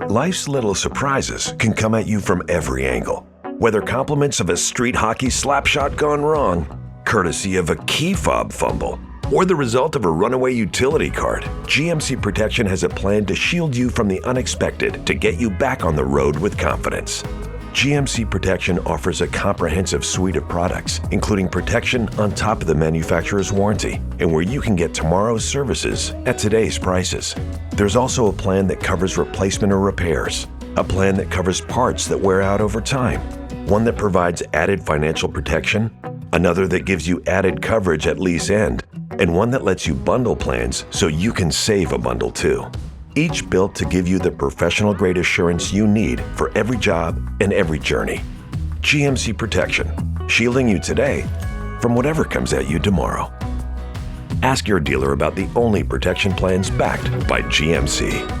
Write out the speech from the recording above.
Life's little surprises can come at you from every angle. Whether compliments of a street hockey slap shot gone wrong, courtesy of a key fob fumble, or the result of a runaway utility cart, GMC Protection has a plan to shield you from the unexpected to get you back on the road with confidence. GMC Protection offers a comprehensive suite of products, including protection on top of the manufacturer's warranty, and where you can get tomorrow's services at today's prices. There's also a plan that covers replacement or repairs, a plan that covers parts that wear out over time, one that provides added financial protection, another that gives you added coverage at lease end, and one that lets you bundle plans so you can save a bundle too. Each built to give you the professional-grade assurance you need for every job and every journey. GMC Protection, shielding you today from whatever comes at you tomorrow. Ask your dealer about the only protection plans backed by GMC.